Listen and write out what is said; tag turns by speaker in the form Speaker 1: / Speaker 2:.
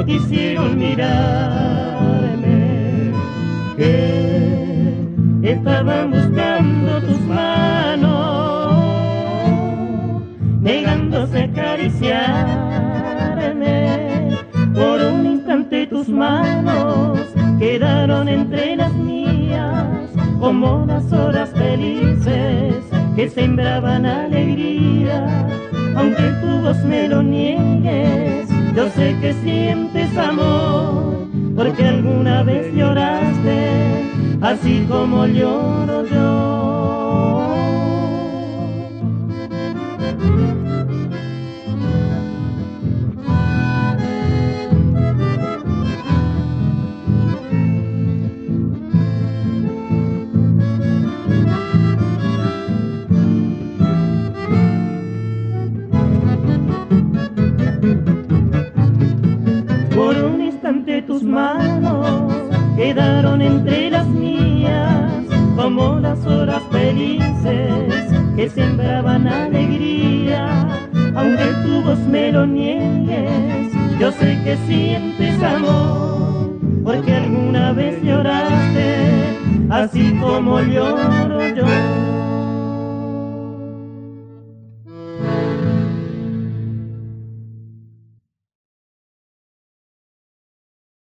Speaker 1: quisieron mirarme, que estaban buscando tus manos, negándose a acariciarme. Por un instante tus manos quedaron entre las mías, como las horas felices que sembraban alegría. Aunque tu voz me lo niegues, yo sé que sientes amor, porque alguna vez lloraste, así como lloro yo. Por un instante tus manos quedaron entre las mías, como las horas felices que sembraban alegría. Aunque tu voz me lo niegues, yo sé que sientes amor, porque alguna vez lloraste, así como lloro yo.